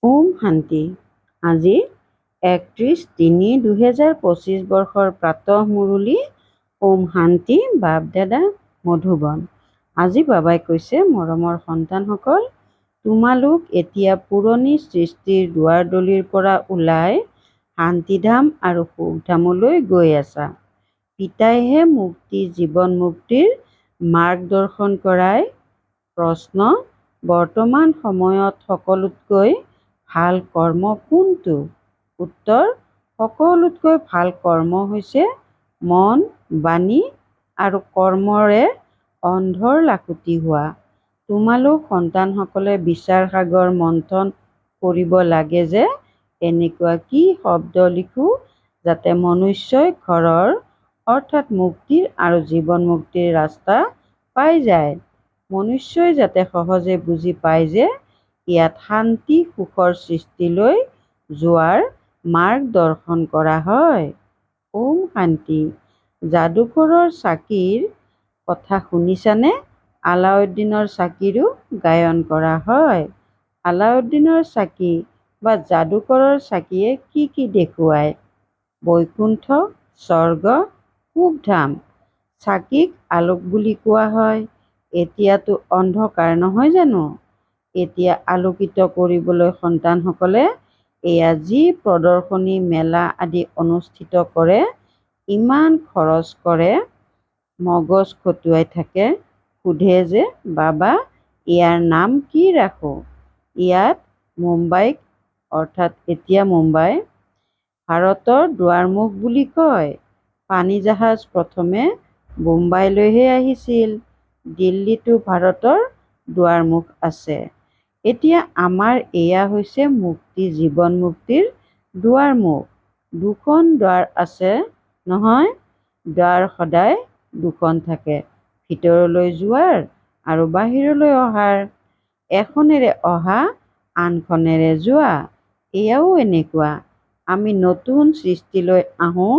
ওম শান্তি। আজি 31-3-2025 বৰ্ষৰ প্ৰাতঃ মুৰলী। ওম শান্তি। বাপ দাদা মধুবন। আজি বাবাই কৈছে, মৰমৰ সন্তানসকল, তোমালোক এতিয়া পুৰণি সৃষ্টিৰ দুৱাৰদলিৰ পৰা ওলাই শান্তিধাম আৰু সুখধামলৈ গৈ আছা। পিতাইহে মুক্তি জীৱন মুক্তিৰ মাৰ্গদৰ্শন কৰাই। প্ৰশ্ন, বৰ্তমান সময়ত সকলোতকৈ ভাল কৰ্ম কোনটো? উত্তৰ, সকলোতকৈ ভাল কৰ্ম হৈছে মন, বাণী আৰু কৰ্মৰে অন্ধৰ লাখুটি হোৱা। তোমালোক সন্তানসকলে বিচাৰ সাগৰ মন্থন কৰিব লাগে যে এনেকুৱা কি শব্দ লিখো যাতে মনুষ্যই ঘৰৰ অৰ্থাৎ মুক্তিৰ আৰু জীৱন মুক্তিৰ ৰাস্তা পাই যায়। মনুষ্যই যাতে সহজে বুজি পায় যে ইয়াত শান্তি সুখৰ সৃষ্টিলৈ যোৱাৰ মাৰ্গ দৰ্শন কৰা হয়। ওম শান্তি। যাদুকৰৰ চাকিৰ কথা শুনিছানে? আলাউদ্দিনৰ চাকিৰো গায়ন কৰা হয়। আলাউদ্দিনৰ চাকি বা যাদুকৰৰ চাকিয়ে কি কি দেখুৱায়? বৈকুণ্ঠ, স্বৰ্গ, সুখধাম। চাকিক আলোক বুলি কোৱা হয়। এতিয়াতো অন্ধকাৰ নহয় জানো? এতিয়া আলোকিত কৰিবলৈ সন্তানসকলে এয়া যি প্ৰদৰ্শনী মেলা আদি অনুষ্ঠিত কৰে, ইমান খৰচ কৰে, মগজ খটুৱাই থাকে, সোধে যে বাবা ইয়াৰ নাম কি ৰাখোঁ? ইয়াত মুম্বাইক অৰ্থাৎ এতিয়া মুম্বাই ভাৰতৰ দুৱাৰমুখ বুলি কয়। পানী জাহাজ প্ৰথমে বোম্বাইলৈহে আহিছিল। দিল্লীতো ভাৰতৰ দুৱাৰমুখ আছে। এতিয়া আমাৰ এয়া হৈছে মুক্তি জীৱন মুক্তিৰ দুৱাৰমুখ। দুখন দ্বাৰ আছে নহয়? দ্বাৰ সদায় দুখন থাকে, ভিতৰলৈ যোৱাৰ আৰু বাহিৰলৈ অহাৰ। এখনেৰে অহা, আনখনেৰে যোৱা। এয়াও এনেকুৱা। আমি নতুন সৃষ্টিলৈ আহোঁ,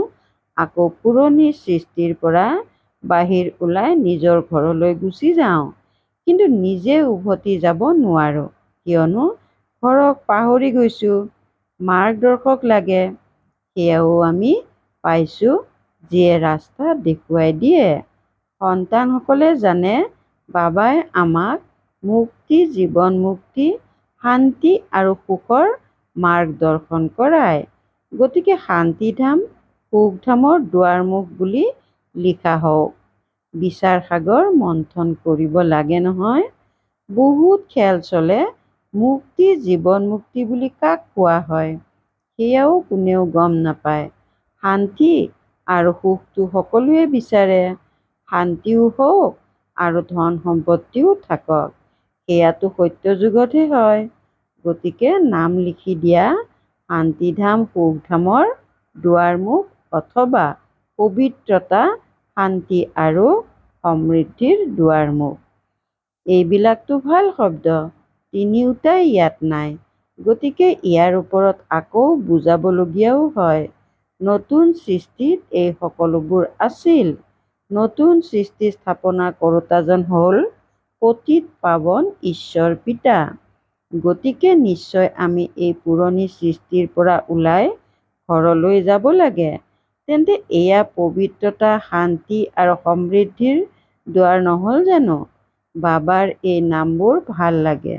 আকৌ পুৰণি সৃষ্টিৰ পৰা বাহিৰ ওলাই নিজৰ ঘৰলৈ গুচি যাওঁ। কিন্তু নিজে উভতি যাব নোৱাৰোঁ। কিয়নো ঘৰক পাহৰি গৈছোঁ। মাৰ্গদৰ্শক লাগে। সেয়াও আমি পাইছোঁ, যিয়ে ৰাস্তা দেখুৱাই দিয়ে। সন্তানসকলে জানে বাবাই আমাক মুক্তি জীৱন মুক্তি, শান্তি আৰু সুখৰ মাৰ্গ দৰ্শন কৰায়। গতিকে শান্তিধাম সুখধামৰ দুৱাৰমুখ বুলি লিখা হওক। বিচাৰ সাগৰ মন্থন কৰিব লাগে নহয়। বহুত খেল চলে। মুক্তি জীৱন মুক্তি বুলি কাক কোৱা হয়, সেয়াও কোনেও গম নাপায়। শান্তি আৰু সুখটো সকলোৱে বিচাৰে। শান্তিও হওক আৰু ধন সম্পত্তিও থাকক। সেয়াতো সত্যযুগতহে হয়। গতিকে নাম লিখি দিয়া শান্তিধাম সুখধামৰ দুৱাৰমুখ অথবা পবিত্ৰতা, শান্তি আৰু সমৃদ্ধিৰ দুৱাৰমুখ। এইবিলাকতো ভাল শব্দ, তিনিওটাই ইয়াত নাই। গতিকে ইয়াৰ ওপৰত আকৌ বুজাবলগীয়াও হয়। নতুন সৃষ্টিত এই সকলোবোৰ আছিল। নতুন সৃষ্টি স্থাপনা কৰোঁতাজন হ'ল পতিত পাৱন ঈশ্বৰ পিতা। গতিকে নিশ্চয় আমি এই পুৰণি সৃষ্টিৰ পৰা ওলাই ঘৰলৈ যাব লাগে। তেন্তে এয়া পবিত্ৰতা, শান্তি আৰু সমৃদ্ধিৰ দুৱাৰ নহ'ল জানো? বাবাৰ এই নামবোৰ ভাল লাগে।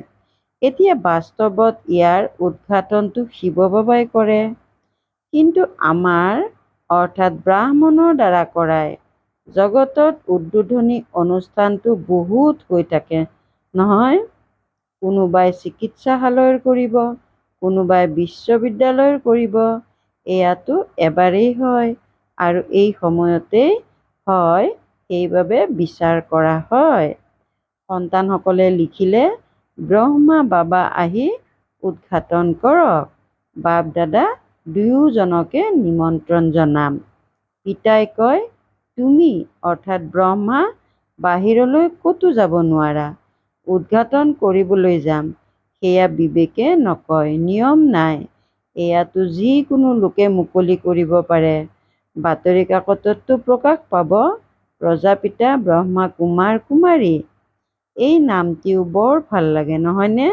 এতিয়া বাস্তৱত ইয়াৰ উদ্ঘাটনটো শিৱ বাবাই কৰে। কিন্তু আমাৰ অৰ্থাৎ ব্ৰাহ্মণৰ দ্বাৰা কৰায়। জগতত উদ্বোধনী অনুষ্ঠানটো বহুত হৈ থাকে নহয়। কোনোবাই চিকিৎসালয়ৰ কৰিব, কোনোবাই বিশ্ববিদ্যালয়ৰ কৰিব। এয়াতো এবাৰেই হয় আৰু এই সময়তেই হয়, সেইবাবে বিচাৰ কৰা হয়। সন্তানসকলে লিখিলে ব্ৰহ্মা বাবা আহি উদ্ঘাটন কৰক। বাপ দাদা দুয়োজনকে নিমন্ত্ৰণ জনাম। পিতাই কয়, তুমি অৰ্থাৎ ব্ৰহ্মা বাহিৰলৈ ক'তো যাব নোৱাৰা। উদ্ঘাটন কৰিবলৈ যাম, সেয়া বিবেকে নকয়, নিয়ম নাই। এয়াতো যিকোনো লোকে মুকলি কৰিব পাৰে। বাতৰি কাকততো প্ৰকাশ পাব, প্ৰজাপিতা ব্ৰহ্মা কুমাৰ কুমাৰী। এই নামটিও বৰ ভাল লাগে নহয়নে?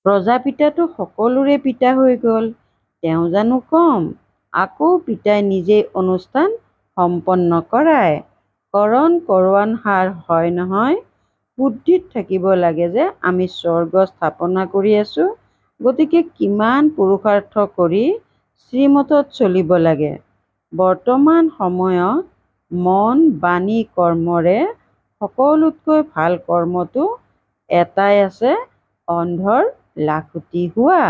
প্ৰজাপিতাটো সকলোৰে পিতা হৈ গ'ল, তেওঁ জানো কম? আকৌ পিতাই নিজেই অনুষ্ঠান সম্পন্ন কৰায়। কৰণ কৰোৱান সাৰ হয় নহয়। বুদ্ধিত থাকিব লাগে যে আমি স্বৰ্গ স্থাপনা কৰি আছোঁ, গতিকে কিমান পুৰুষাৰ্থ কৰি শ্ৰীমতত চলিব লাগে। বৰ্তমান সময়ত মন বাণী কৰ্মৰে সকলোতকৈ ভাল কৰ্মটো এটাই আছে, অন্ধৰ লাখুটি হোৱা।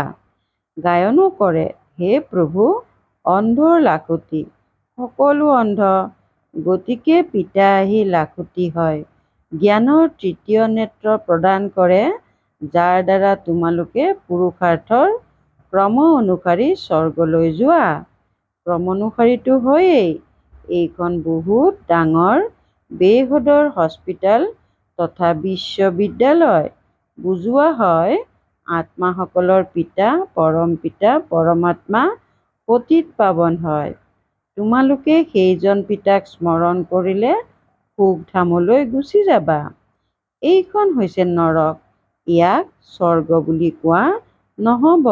গায়নো কৰে, হে প্ৰভু অন্ধৰ লাখুটি, সকলো অন্ধ, গতিকে পিতা আহি লাখুটি হয়। জ্ঞানৰ তৃতীয় নেত্ৰ প্ৰদান কৰে, যাৰ দ্বাৰা তোমালোকে পুৰুষাৰ্থৰ ক্ৰম অনুসাৰী স্বৰ্গলৈ যোৱা। ক্ৰমানুসাৰীতো হয়েই। এইখন বহুত ডাঙৰ বেসদৰ হস্পিতাল তথা বিশ্ববিদ্যালয়। বুজোৱা হয় আত্মাসকলৰ পিতা পৰম পিতা পৰমাত্মা পতিত পাৱন হয়। তোমালোকে সেইজন পিতাক স্মৰণ কৰিলে সুখধামলৈ গুচি যাবা। এইখন হৈছে নৰক, ইয়াক স্বৰ্গ বুলি কোৱা নহ'ব।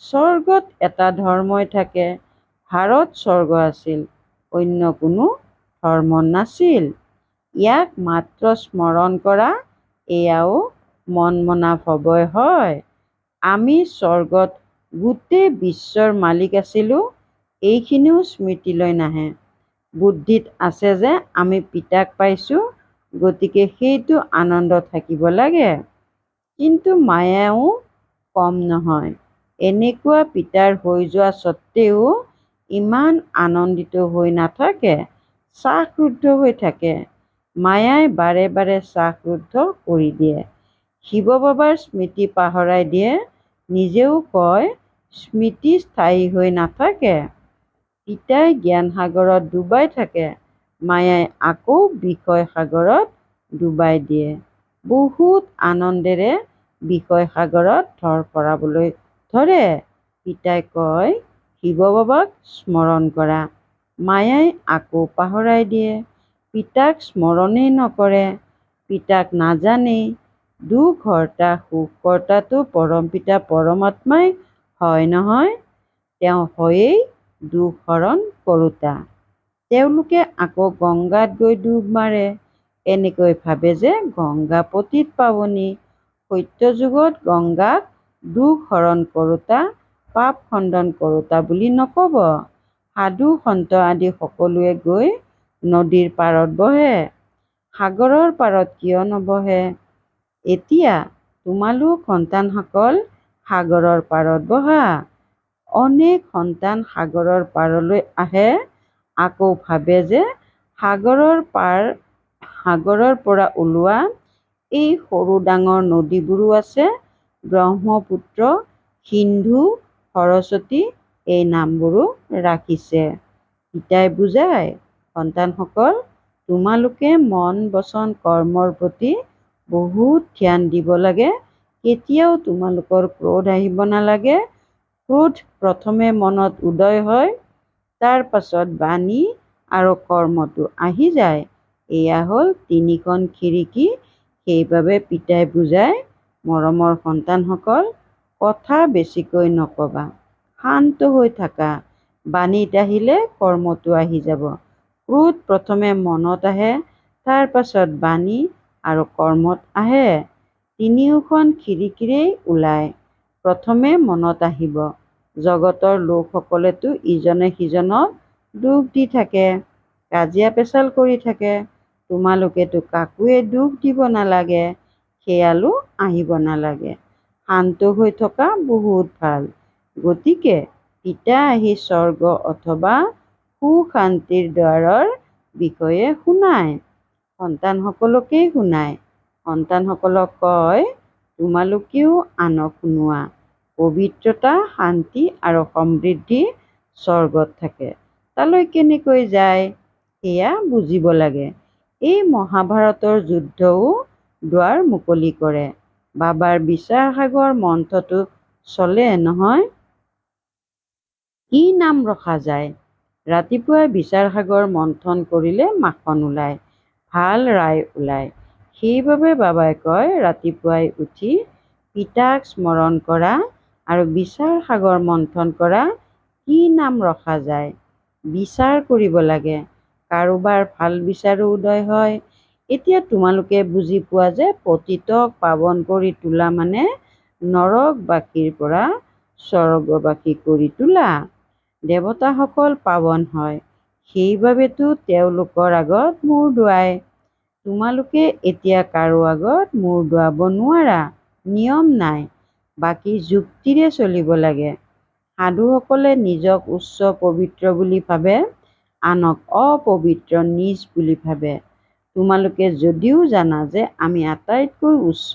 স্বৰ্গত এটা ধৰ্মই থাকে। ভাৰত স্বৰ্গ আছিল, অন্য কোনো ধৰ্ম নাছিল। ইয়াক মাত্ৰ স্মৰণ কৰা, এয়াও মন মনা ভৱই হয়। আমি স্বৰ্গত গোটেই বিশ্বৰ মালিক আছিলোঁ, এইখিনিও স্মৃতিলৈ নাহে। বুদ্ধিত আছে যে আমি পিতাক পাইছোঁ, গতিকে সেইটো আনন্দ থাকিব লাগে। কিন্তু মায়াও কম নহয়। এনেকুৱা পিতাৰ হৈ যোৱা স্বত্তেও ইমান আনন্দিত হৈ নাথাকে, শ্বাসৰুদ্ধ হৈ থাকে। মায়াই বাৰে বাৰে শ্বাসৰুদ্ধ কৰি দিয়ে। শিৱ বাবাৰ স্মৃতি পাহৰাই দিয়ে। নিজেও কয় স্মৃতি স্থায়ী হৈ নাথাকে। পিতাই জ্ঞান সাগৰত ডুবাই থাকে, মায়াই আকৌ বিষয় সাগৰত ডুবাই দিয়ে। বহুত আনন্দেৰে বিষয় সাগৰত ধৰফৰাবলৈ ধৰে। পিতাই কয় শিৱ বাবাক স্মৰণ কৰা, মায়াই আকৌ পাহৰাই দিয়ে। পিতাক স্মৰণেই নকৰে, পিতাক নাজানেই। দুখহৰ্তা সুখকৰ্তাটো পৰম পিতা পৰমাত্মাই হয় নহয়। তেওঁ হয়েই দুখ হৰণ কৰোঁতা। তেওঁলোকে আকৌ গংগাত গৈ ডুব মাৰে, এনেকৈ ভাবে যে গংগা পতিত পাৱনী। সত্যযুগত গংগাক দুখ হৰণ কৰোঁতা, পাপ খণ্ডন কৰোঁতা বুলি নক'ব। সাধু সন্ত আদি সকলোৱে গৈ নদীৰ পাৰত বহে, সাগৰৰ পাৰত কিয় নবহে? এতিয়া তোমালোক সন্তানসকল সাগৰৰ পাৰত বহা। অনেক সন্তান সাগৰৰ পাৰলৈ আহে, আকৌ ভাবে যে সাগৰৰ পৰা ওলোৱা এই সৰু ডাঙৰ নদীবোৰো আছে, ব্ৰহ্মপুত্ৰ, সিন্ধু, সৰস্বতী এই নামবোৰো ৰাখিছে। পিতাই বুজায়, সন্তানসকল তোমালোকে মন বচন কৰ্মৰ প্ৰতি বহুত ধ্যান দিব লাগে। কেতিয়াও তোমালোকৰ ক্ৰোধ আহিব নালাগে। ক্ৰোধ প্ৰথমে মনত উদয় হয়, তাৰ পাছত বাণী আৰু কৰ্মটো আহি যায়। এয়া হ'ল তিনিখন খিৰিকী। সেইবাবে পিতাই বুজায়, মৰমৰ সন্তানসকল কথা বেছিকৈ নকবা, শান্ত হৈ থাকা। বাণীত আহিলে কৰ্মটো আহি যাব। ক্ৰোধ প্ৰথমে মনত আহে, তাৰ পাছত বাণী আৰু কৰ্মত আহে। তিনিওখন খিৰিকীৰেই ওলায়। প্ৰথমে মনত আহিব। জগতৰ লোকসকলেতো ইজনে সিজনক দুখ দি থাকে, কাজিয়া পেচাল কৰি থাকে। তোমালোকেতো কাকোৱে দুখ দিব নালাগে, সেয়ালো আহিব নালাগে। শান্ত হৈ থকা বহুত ভাল। গতিকে পিতা আহি স্বৰ্গ অথবা সুখ শান্তিৰ দ্বাৰৰ বিষয়ে শুনায়, সন্তানসকলকেই শুনায়। সন্তানসকলক কয়, তোমালোকেও আনক শুনোৱা। পবিত্ৰতা, শান্তি আৰু সমৃদ্ধি স্বৰ্গত থাকে। তালৈ কেনেকৈ যায় সেয়া বুজিব লাগে। এই মহাভাৰতৰ যুদ্ধও দুৱাৰ মুকলি কৰে। বাবাৰ বিচাৰ সাগৰ মন্থটো চলে নহয়। কি নাম ৰখা যায়? ৰাতিপুৱাই বিচাৰ সাগৰ মন্থন কৰিলে মাখন ওলায়, ভাল ৰায় ওলায়। সেইবাবে বাবাই কয় ৰাতিপুৱাই উঠি পিতাক স্মৰণ কৰা আৰু বিচাৰ সাগৰ মন্থন কৰা কি নাম ৰখা যায়? বিচাৰ কৰিব লাগে। কাৰোবাৰ ভাল বিচাৰো উদয় হয়। এতিয়া তোমালোকে বুজি পোৱা যে পতিতক পাৱন কৰি তোলা মানে নৰকবাসীৰ পৰা স্বৰ্গবাসী কৰি তোলা। দেৱতাসকল পাৱন হয়, সেইবাবেতো তেওঁলোকৰ আগত মূৰ দোৱায়। তোমালোকে এতিয়া কাৰো আগত মূৰ দোৱাব নোৱাৰা, নিয়ম নাই। বাকী যুক্তিৰে চলিব লাগে। সাধুসকলে নিজক উচ্চ পবিত্ৰ বুলি ভাবে, আনক অপবিত্ৰ নীচ বুলি ভাবে। তোমালোকে যদিও জানা যে আমি আটাইতকৈ উচ্চ,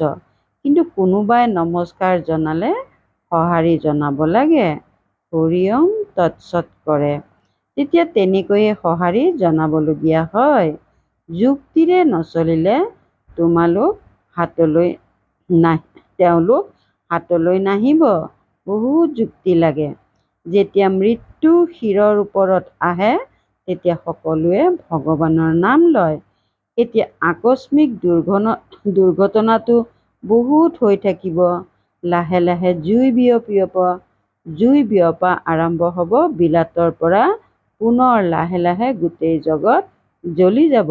কিন্তু কোনোবাই নমস্কাৰ জনালে সঁহাৰি জনাব লাগে। হৰি ওম তৎসৎ কৰে, তেতিয়া তেনেকৈয়ে সঁহাৰি জনাবলগীয়া হয়। যুক্তিৰে নচলিলে তেওঁলোক হাতলৈ নাহিব। বহুত যুক্তি লাগে। যেতিয়া মৃত্যু শিৰৰ ওপৰত আহে তেতিয়া সকলোৱে ভগৱানৰ নাম লয়। এতিয়া আকস্মিক দুৰ্ঘটনাটো বহুত হৈ থাকিব। লাহে লাহে জুই বিয়পা আৰম্ভ হ'ব। বিলাতৰ পৰা পুনৰ লাহে লাহে গোটেই জগত জ্বলি যাব।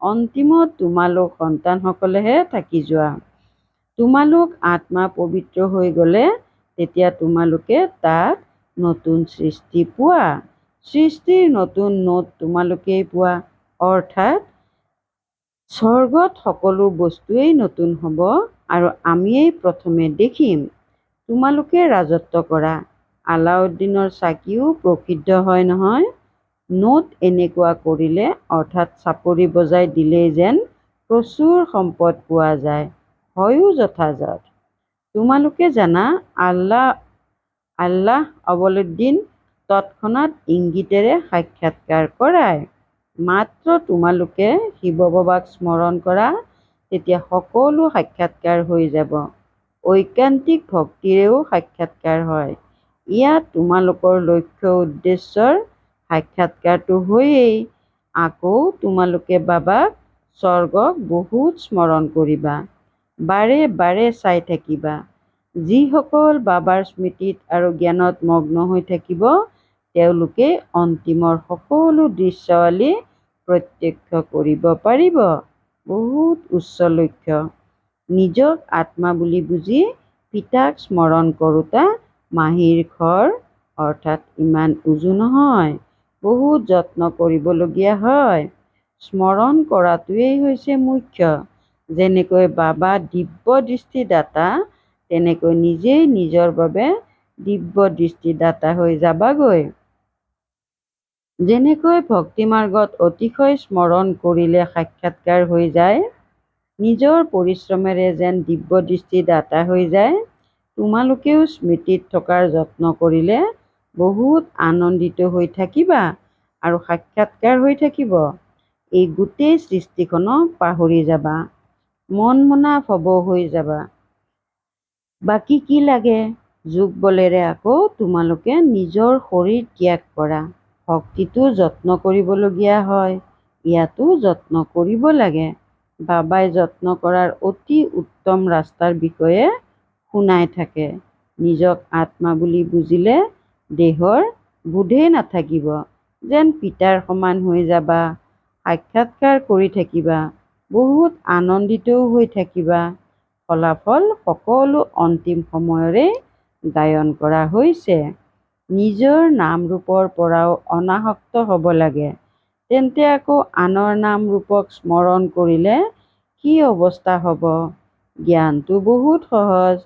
অন্তিমত তোমালোক সন্তানসকলেহে থাকি যোৱা। তোমালোক আত্মা পবিত্ৰ হৈ গ'লে তেতিয়া তোমালোকে তাত নতুন সৃষ্টি পোৱা। সৃষ্টিৰ নতুন নোট তোমালোকেই পোৱা। অৰ্থাৎ স্বৰ্গত সকলো বস্তুৱেই নতুন হ'ব আৰু আমিয়েই প্ৰথমে দেখিম। তোমালোকে ৰাজত্ব কৰা। আলাউদ্দিনৰ চাকিও প্ৰসিদ্ধ হয় নহয়। নোট এনেকুৱা কৰিলে, অৰ্থাৎ চাপৰি বজাই দিলেই যেন প্ৰচুৰ সম্পদ পোৱা যায়, হয়ো যথাযথ। তোমালোকে জানা আল্লাহ আউলাউদ্দিন তৎক্ষণাৎ ইংগিতেৰে সাক্ষাৎকাৰ কৰায়। মাত্ৰ তোমালোকে শিৱ বাবাক স্মৰণ কৰা, তেতিয়া সকলো সাক্ষাৎকাৰ হৈ যাব। ঐকান্তিক ভক্তিৰেও সাক্ষাৎকাৰ হয়। ইয়াত তোমালোকৰ লক্ষ্য উদ্দেশ্যৰ সাক্ষাৎকাৰটো হয়েই। আকৌ তোমালোকে বাবাক স্বৰ্গক বহুত স্মৰণ কৰিবা, বাৰে বাৰে চাই থাকিবা। যিসকল বাবাৰ স্মৃতিত আৰু জ্ঞানত মগ্ন হৈ থাকিব, তেওঁলোকে অন্তিমৰ সকলো দৃশ্যাৱলী প্ৰত্যক্ষ কৰিব পাৰিব। বহুত উচ্চ লক্ষ্য। নিজক আত্মা বুলি বুজি পিতাক স্মৰণ কৰোঁতা মাহিৰ ঘৰ, অৰ্থাৎ ইমান উজু নহয়। বহুত যত্ন কৰিবলগীয়া হয়। স্মৰণ কৰাটোৱেই হৈছে মুখ্য। যেনেকৈ বাবা দিব্য দৃষ্টিদাতা, তেনেকৈ নিজেই নিজৰ বাবে দিব্য দৃষ্টিদাতা হৈ যাবাগৈ। যেনেকৈ ভক্তিমাৰ্গত অতিশয় স্মৰণ কৰিলে সাক্ষাৎকাৰ হৈ যায়, নিজৰ পৰিশ্ৰমেৰে যেন দিব্য দৃষ্টিদাতা হৈ যায়, তোমালোকেও স্মৃতিত থকাৰ যত্ন কৰিলে বহুত আনন্দিত হৈ থাকিবা আৰু সাক্ষাৎকাৰ হৈ থাকিব। এই গোটেই সৃষ্টিখনক পাহৰি যাবা, মন মনা ভৱ হৈ যাবা। বাকী কি লাগে? যোগ বলেৰে আকৌ তোমালোকে নিজৰ শৰীৰ ত্যাগ কৰা। ভক্তিটো যত্ন কৰিবলগীয়া হয়। ইয়াতো যত্ন কৰিব লাগে। বাবাই যত্ন কৰাৰ অতি উত্তম ৰাস্তাৰ বিষয়ে শুনাই থাকে। নিজক আত্মা বুলি বুজিলে দেহৰ বোধেই নাথাকিব। যেন পিতাৰ সমান হৈ যাবা। সাক্ষাৎকাৰ কৰি থাকিবা। বহুত আনন্দিতও হৈ থাকিবা। ফলাফল সকলো অন্তিম সময়ৰে গায়ন কৰা হৈছে। নিজৰ নাম ৰূপৰ পৰাও অনাসক্ত হ'ব লাগে। তেন্তে আকৌ আনৰ নাম ৰূপক স্মৰণ কৰিলে কি অৱস্থা হ'ব? জ্ঞানটো বহুত সহজ।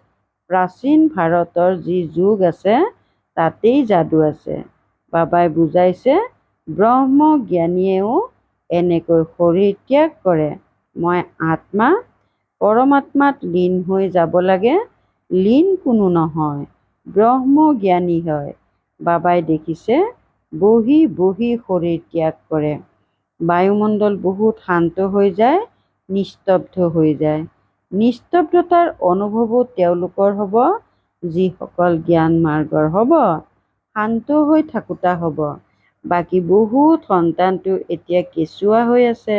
প্ৰাচীন ভাৰতৰ যি যোগ আছে তাতেই যাদু আছে। বাবাই বুজাইছে, ব্ৰহ্মজ্ঞানীয়েও এনেকৈ শৰীৰ ত্যাগ কৰে। মই আত্মা, পৰমাত্মাত লীন হৈ যাব লাগে। লীন কোনো নহয়, ব্ৰহ্মজ্ঞানী হয়। বাবাই দেখিছে, বহি বহি শৰীৰ ত্যাগ কৰে। বায়ুমণ্ডল বহুত শান্ত হৈ যায়, নিস্তব্ধ হৈ যায়। নিস্তব্ধতাৰ অনুভৱো তেওঁলোকৰ হ'ব, যিসকল জ্ঞান মাৰ্গৰ হ'ব। শান্ত হৈ থাকোঁতা হ'ব। বাকী বহুত সন্তানটো এতিয়া কেঁচুৱা হৈ আছে,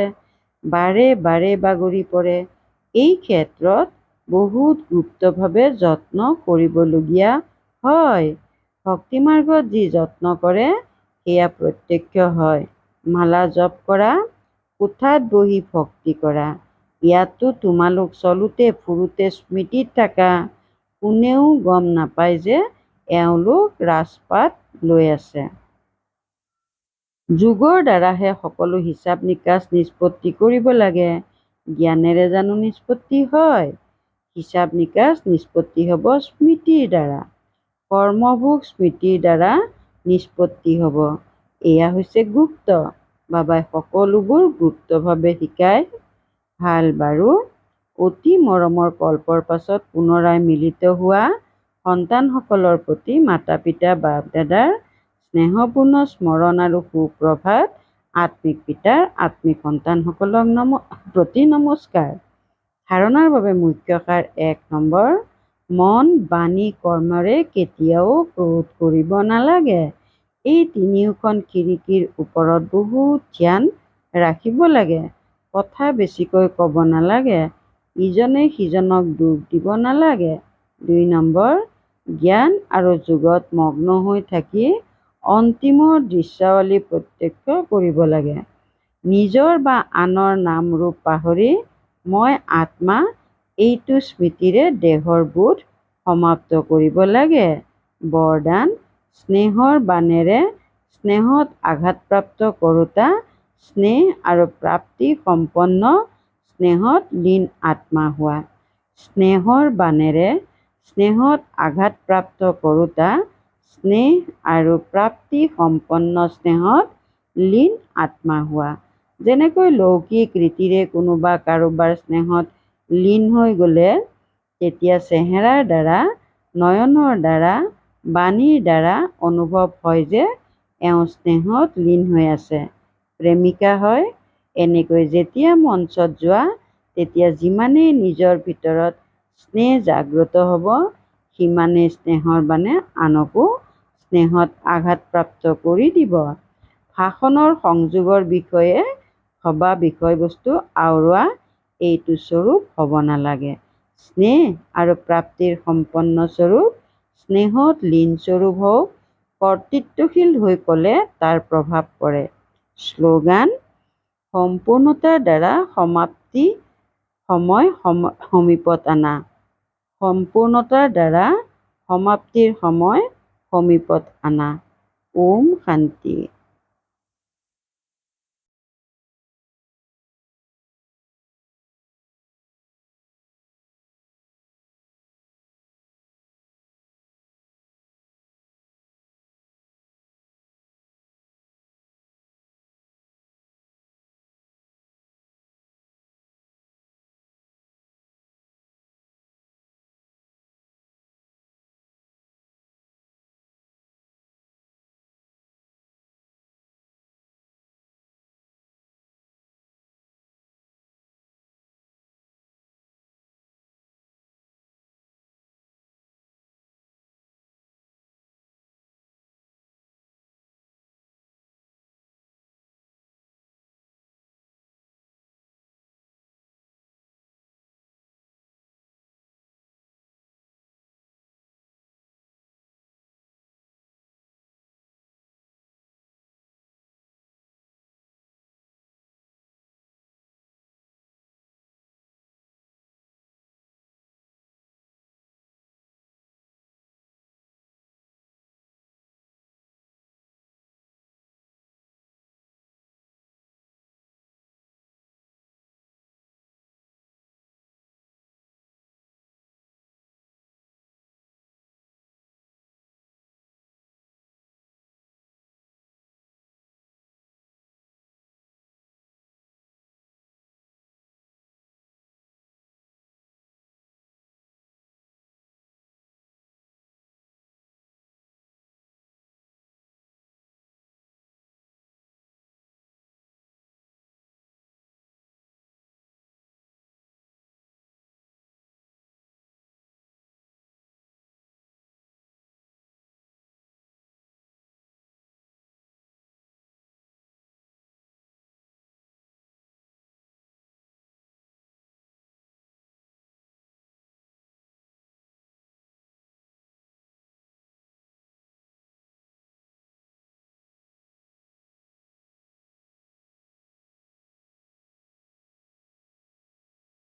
বাৰে বাৰে বাগৰি পৰে। এই ক্ষেত্ৰত বহুত গুপ্তভাৱে যত্ন কৰিবলগীয়া হয়। ভক্তিমাৰ্গত যি যত্ন কৰে সেয়া প্ৰত্যক্ষ হয়। মালা জপ কৰা, কোঠাত বহি ভক্তি কৰা, ইয়াতো তোমালোক চলোতে ফুৰোতে স্মৃতিত থাকা, কোনেও গম নাপায় যে এওঁলোক ৰাজপাট লৈ আছে। যোগৰ দ্বাৰাহে সকলো হিচাপ নিকাচ নিষ্পত্তি কৰিব লাগে। জ্ঞানেৰে জানো নিষ্পত্তি হয়? হিচাপ নিকাচ নিষ্পত্তি হ'ব স্মৃতিৰ দ্বাৰা। কৰ্মভোগ স্মৃতিৰ দ্বাৰা নিষ্পত্তি হ'ব। এয়া হৈছে গুপ্ত। বাবাই সকলোবোৰ গুপ্তভাৱে শিকায়। ভাল বাৰু। অতি মৰমৰ কল্পৰ পাছত পুনৰাই মিলিত হোৱা সন্তানসকলৰ প্ৰতি মাতা পিতা বাপ দাদাৰ স্নেহপূৰ্ণ স্মৰণ আৰু সুপ্ৰভাত। আত্মিক পিতাৰ আত্মিক সন্তানসকলক প্ৰতি নমস্কাৰ। ধাৰণাৰ বাবে মুখ্য সাৰ ১ নম্বৰ, মন বাণী কৰ্মৰে কেতিয়াও ক্ৰোধ কৰিব নালাগে। এই তিনিওখন খিৰিকীৰ ওপৰত বহুত ধ্যান ৰাখিব লাগে। কথা বেছিকৈ ক'ব নালাগে। ইজনে সিজনক দুখ দিব নালাগে। ২ নম্বৰ, জ্ঞান আৰু যোগত মগ্ন হৈ থাকি অন্তিমৰ দৃশ্যাৱলী প্ৰত্যক্ষ কৰিব লাগে। নিজৰ বা আনৰ নাম ৰূপ পাহৰি মই আত্মা এইটো স্মৃতিৰে দেহৰ বোধ সমাপ্ত কৰিব লাগে। বৰদান, স্নেহৰ বাণেৰে স্নেহত আঘাতপ্ৰাপ্ত কৰোঁতা স্নেহ আৰু প্ৰাপ্তি সম্পন্ন স্নেহত লীন আত্মা হোৱা। স্নেহৰ বাণেৰে স্নেহত আঘাতপ্ৰাপ্ত কৰোঁতা স্নেহ আৰু প্ৰাপ্তি সম্পন্ন স্নেহত লীন আত্মা হোৱা। যেনেকৈ লৌকিক ৰীতিৰে কোনোবা কাৰোবাৰ স্নেহত লীন হৈ গ'লে তেতিয়া চেহেৰাৰ দ্বাৰা, নয়নৰ দ্বাৰা, বাণীৰ দ্বাৰা অনুভৱ হয় যে এওঁ স্নেহত লীন হৈ আছে, প্ৰেমিকা হয়। এনেকৈ যেতিয়া মঞ্চত যোৱা তেতিয়া যিমানেই নিজৰ ভিতৰত স্নেহ জাগ্ৰত হ'ব সিমানেই স্নেহৰ বাণে আনকো স্নেহত আঘাতপ্ৰাপ্ত কৰি দিব। ভাষণৰ সংযোগৰ বিষয়ে ভবা বিষয়বস্তু আওৰোৱা এইটো স্বৰূপ হ'ব নালাগে। স্নেহ আৰু প্ৰাপ্তিৰ সম্পন্ন স্বৰূপ, স্নেহত লীন স্বৰূপ হওক। কৰ্তৃত্বশীল হৈ ক'লে তাৰ প্ৰভাৱ পৰে। শ্লোগান: সম্পূৰ্ণতাৰ দ্বাৰা সমাপ্তি সময় সমীপত আনা। সম্পূৰ্ণতাৰ দ্বাৰা সমাপ্তিৰ সময় সমীপত আনা। ওম শান্তি।